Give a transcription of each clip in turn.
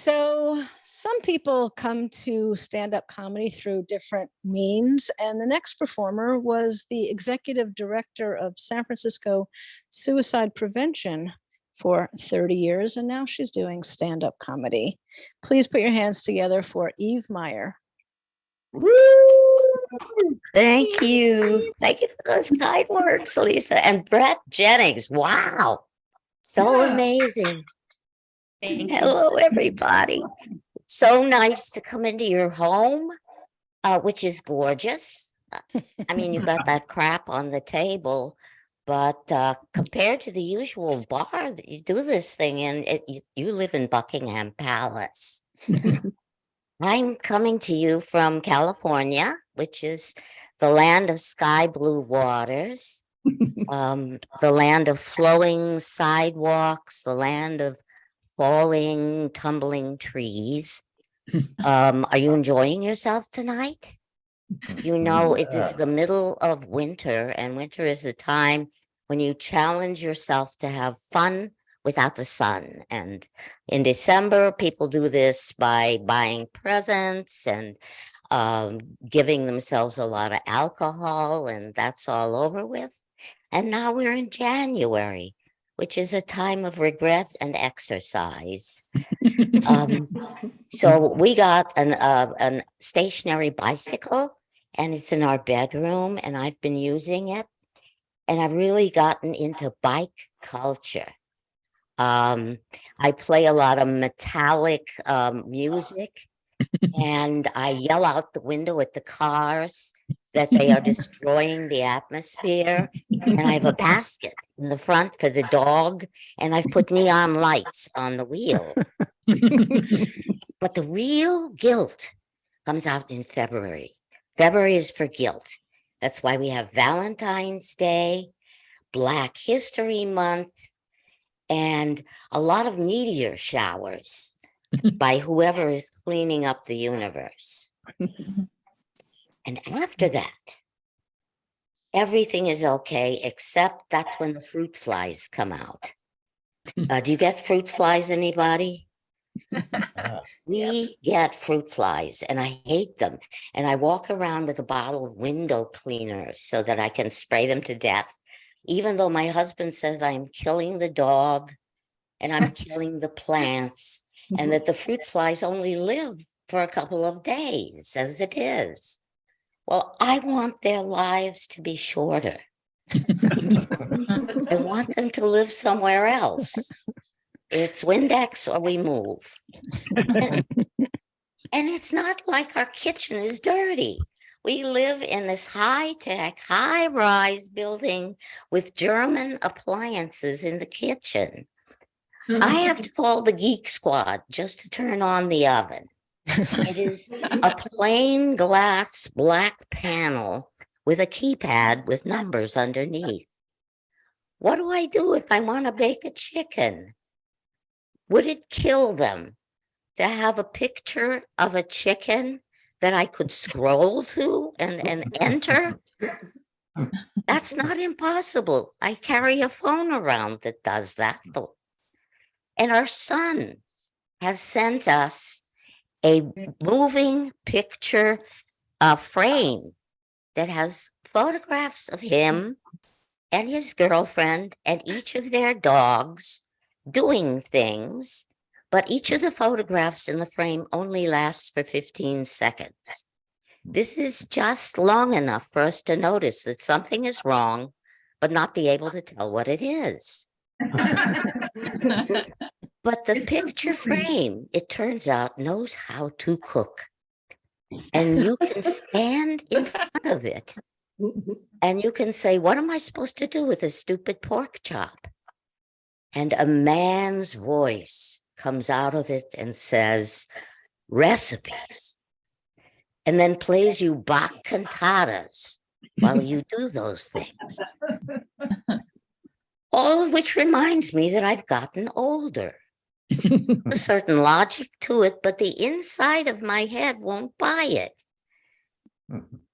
So, some people come to stand up comedy through different means. And the next performer was the executive director of San Francisco Suicide Prevention for 30 years. And now she's doing stand up comedy. Please put your hands together for Eve Meyer. Thank you. Thank you for those kind words, Lisa. And Brett Jennings. Wow. So amazing. Thanks. Hello, everybody. So nice to come into your home, which is gorgeous. I mean, you've got that crap on the table, but compared to the usual bar that you do this thing in, you live in Buckingham Palace. I'm coming to you from California, which is the land of sky blue waters, the land of flowing sidewalks, the land of falling, tumbling trees. Are you enjoying yourself tonight? You know, it is the middle of winter, and winter is a time when you challenge yourself to have fun without the sun. And in December, people do this by buying presents and giving themselves a lot of alcohol, and that's all over with. And now we're in January, which is a time of regret and exercise. So we got an stationary bicycle, and it's in our bedroom, and I've been using it, and I've really gotten into bike culture. I play a lot of metallic music, and I yell out the window at the cars that they are destroying the atmosphere. And I have a basket in the front for the dog, and I've put neon lights on the wheel. But the real guilt comes out in February. February is for guilt. That's why we have Valentine's Day, Black History Month, and a lot of meteor showers by whoever is cleaning up the universe. And after that, everything is okay, except that's when the fruit flies come out. Do you get fruit flies, anybody? We get fruit flies, and I hate them. And I walk around with a bottle of window cleaner so that I can spray them to death, even though my husband says I'm killing the dog and I'm killing the plants, and that the fruit flies only live for a couple of days as it is. Well, I want their lives to be shorter. I want them to live somewhere else. It's Windex or we move. And it's not like our kitchen is dirty. We live in this high-tech, high-rise building with German appliances in the kitchen. I have to call the Geek Squad just to turn on the oven. It is a plain glass black panel with a keypad with numbers underneath. What do I do if I want to bake a chicken? Would it kill them to have a picture of a chicken that I could scroll to and enter? That's not impossible. I carry a phone around that does that. And our son has sent us a moving picture frame that has photographs of him and his girlfriend and each of their dogs doing things, but each of the photographs in the frame only lasts for 15 seconds. This is just long enough for us to notice that something is wrong, but not be able to tell what it is. But the picture frame, it turns out, knows how to cook. And you can stand in front of it and you can say, what am I supposed to do with a stupid pork chop? And a man's voice comes out of it and says, recipes. And then plays you Bach cantatas while you do those things. All of which reminds me that I've gotten older. A certain logic to it, but the inside of my head won't buy it.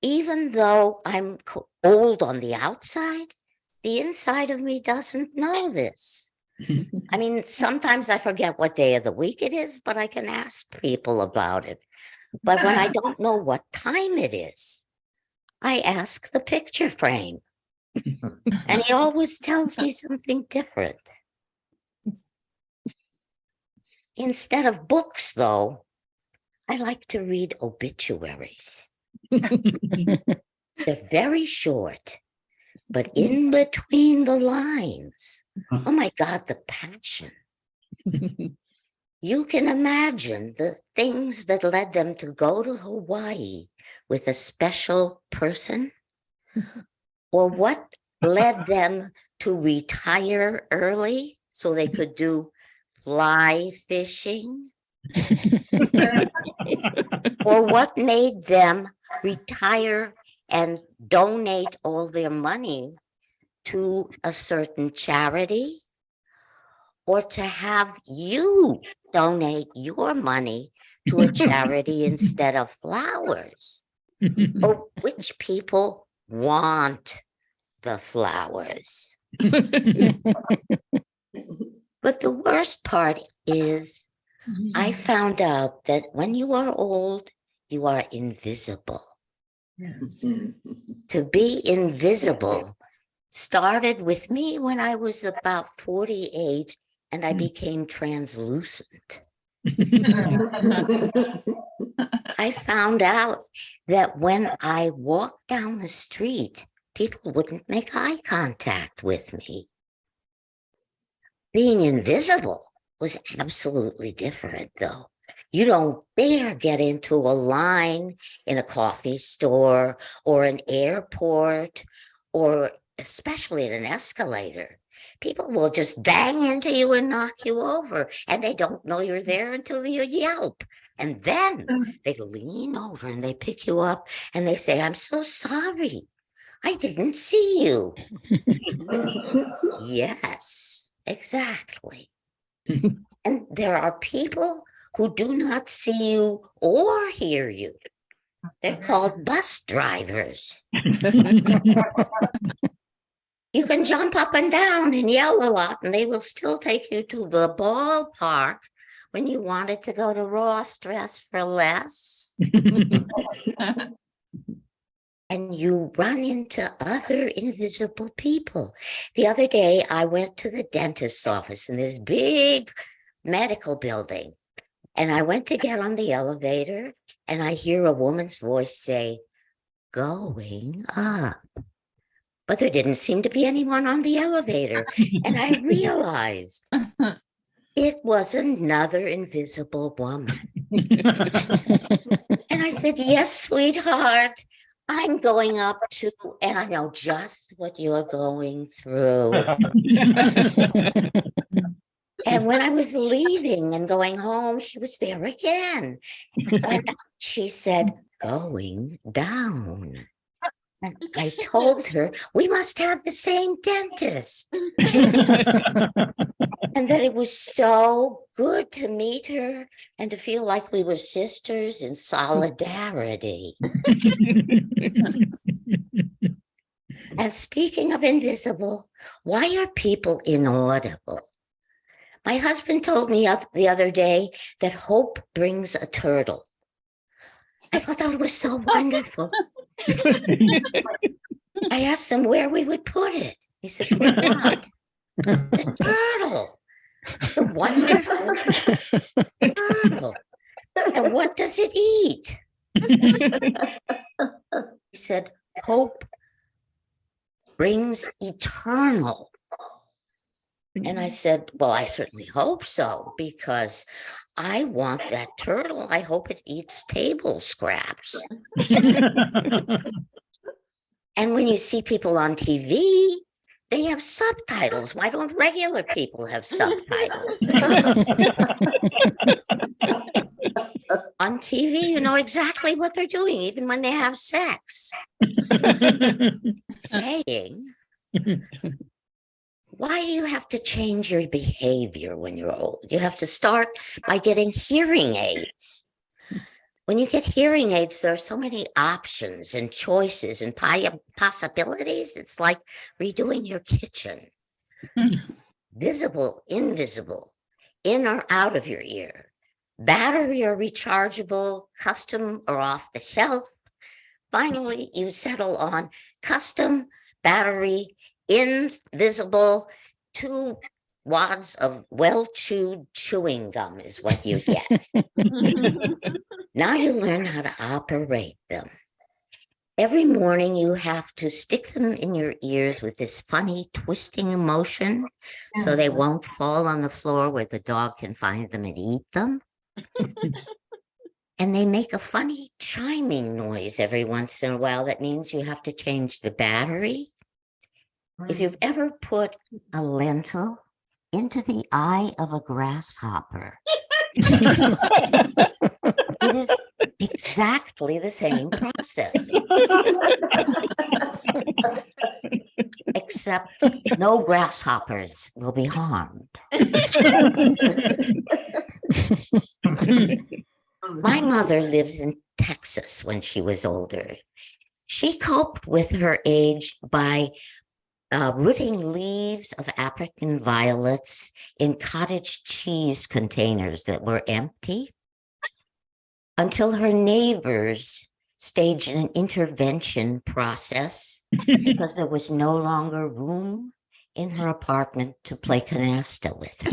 Even though I'm old on the outside, the inside of me doesn't know this. I mean, sometimes I forget what day of the week it is, but I can ask people about it. But when I don't know what time it is, I ask the picture frame. And he always tells me something different. Instead of books, though, I like to read obituaries. They're very short, but in between the lines, oh my God, the passion. You can imagine the things that led them to go to Hawaii with a special person, or what led them to retire early so they could do fly fishing, or what made them retire and donate all their money to a certain charity, or to have you donate your money to a charity instead of flowers, or which people want the flowers. But the worst part is I found out that when you are old, you are invisible. Yes. To be invisible started with me when I was about 48 and I became translucent. I found out that when I walked down the street, people wouldn't make eye contact with me. Being invisible was absolutely different, though. You don't dare get into a line in a coffee store or an airport, or especially at an escalator. People will just bang into you and knock you over, and they don't know you're there until you yelp. And then they lean over and they pick you up and they say, "I'm so sorry. I didn't see you." Yes, exactly. And there are people who do not see you or hear you. They're called bus drivers. You can jump up and down and yell a lot, and they will still take you to the ballpark when you wanted to go to Ross Dress for Less. And you run into other invisible people. The other day, I went to the dentist's office in this big medical building, and I went to get on the elevator, and I hear a woman's voice say, "Going up." But there didn't seem to be anyone on the elevator. And I realized it was another invisible woman. And I said, "Yes, sweetheart, I'm going up too, and I know just what you're going through." And when I was leaving and going home, she was there again. And she said, "Going down." And I told her, we must have the same dentist. And that it was so good to meet her and to feel like we were sisters in solidarity. And speaking of invisible, why are people inaudible? My husband told me the other day that hope brings a turtle. I thought that was so wonderful. I asked him where we would put it. He said, "Put what?" "The turtle. The wonderful turtle. And what does it eat?" He said, "Hope brings eternal." And I said, "Well, I certainly hope so, because I want that turtle. I hope it eats table scraps." And when you see people on TV, they have subtitles. Why don't regular people have subtitles? On TV, you know exactly what they're doing, even when they have sex. Saying, why do you have to change your behavior when you're old? You have to start by getting hearing aids. When you get hearing aids, there are so many options and choices and possibilities. It's like redoing your kitchen. visible, invisible, in or out of your ear, battery or rechargeable, custom or off the shelf. Finally, you settle on custom, battery, invisible, 2 wads of well-chewed chewing gum is what you get. Now you learn how to operate them. Every morning you have to stick them in your ears with this funny twisting motion so they won't fall on the floor where the dog can find them and eat them. And they make a funny chiming noise every once in a while. That means you have to change the battery. If you've ever put a lentil into the eye of a grasshopper, it is exactly the same process. Except no grasshoppers will be harmed. My mother lives in Texas when she was older. She coped with her age by rooting leaves of African violets in cottage cheese containers that were empty until her neighbors staged an intervention process because there was no longer room in her apartment to play canasta with her.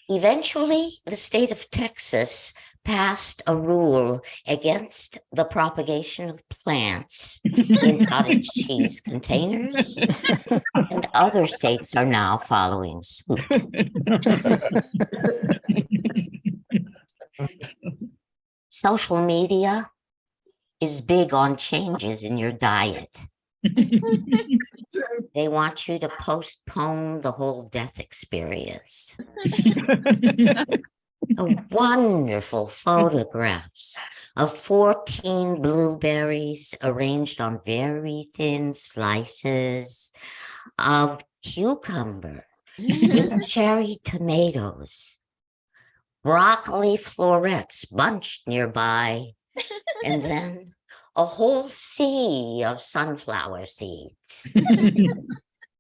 Eventually, the state of Texas passed a rule against the propagation of plants in cottage cheese containers, and other states are now following suit. Social media is big on changes in your diet. They want you to postpone the whole death experience. Wonderful photographs of 14 blueberries arranged on very thin slices of cucumber with cherry tomatoes, broccoli florets bunched nearby, and then a whole sea of sunflower seeds.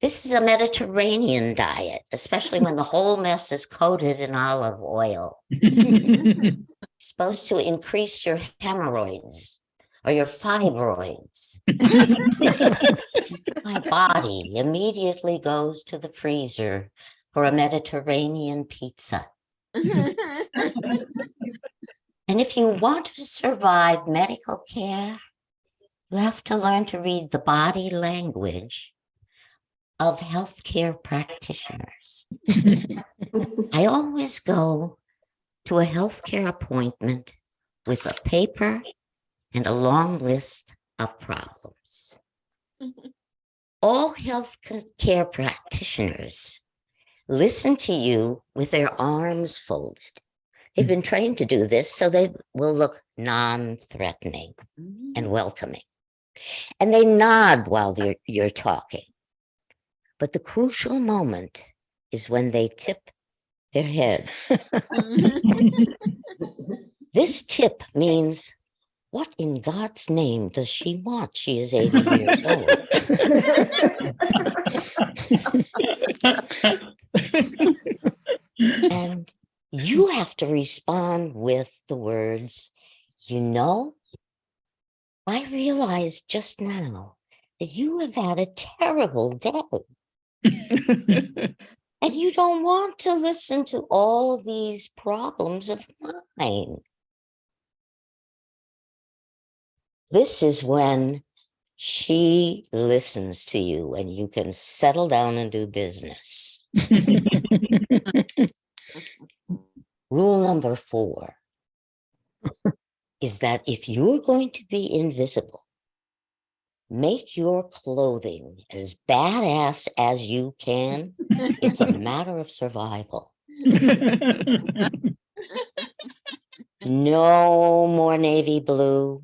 This is a Mediterranean diet, especially when the whole mess is coated in olive oil. It's supposed to increase your hemorrhoids or your fibroids. My body immediately goes to the freezer for a Mediterranean pizza. And if you want to survive medical care, you have to learn to read the body language of healthcare practitioners. I always go to a healthcare appointment with a paper and a long list of problems. All healthcare practitioners listen to you with their arms folded. They've been trained to do this so they will look non-threatening and welcoming. And they nod while you're talking. But the crucial moment is when they tip their heads. This tip means, what in God's name does she want? She is 80 years old. And you have to respond with the words, you know, I realized just now that you have had a terrible day. And you don't want to listen to all these problems of mine. This is when she listens to you and you can settle down and do business. Rule number 4 is that if you're going to be invisible, make your clothing as badass as you can. It's a matter of survival. No more navy blue.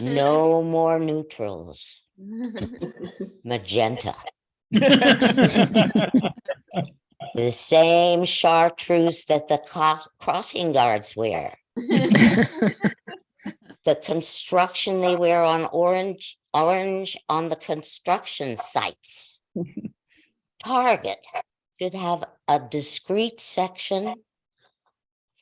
No more neutrals. Magenta. The same chartreuse that the crossing guards wear. The construction they wear on orange on the construction sites. Target should have a discrete section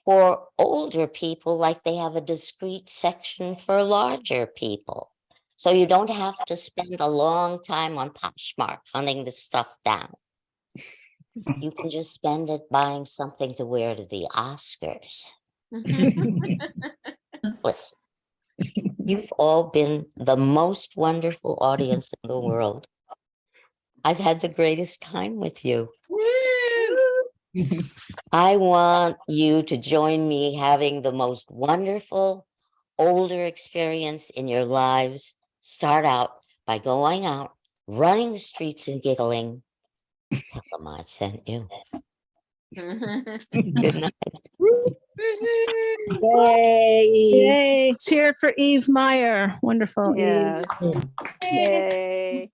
for older people, like they have a discrete section for larger people. So you don't have to spend a long time on Poshmark hunting this stuff down. You can just spend it buying something to wear to the Oscars. Listen, you've all been the most wonderful audience in the world. I've had the greatest time with you. I want you to join me having the most wonderful older experience in your lives. Start out by going out, running the streets and giggling. Tell them I sent you. Good night. Yay. Yay. Let's hear it for Eve Meyer. Wonderful, Yeah. Eve. Yay.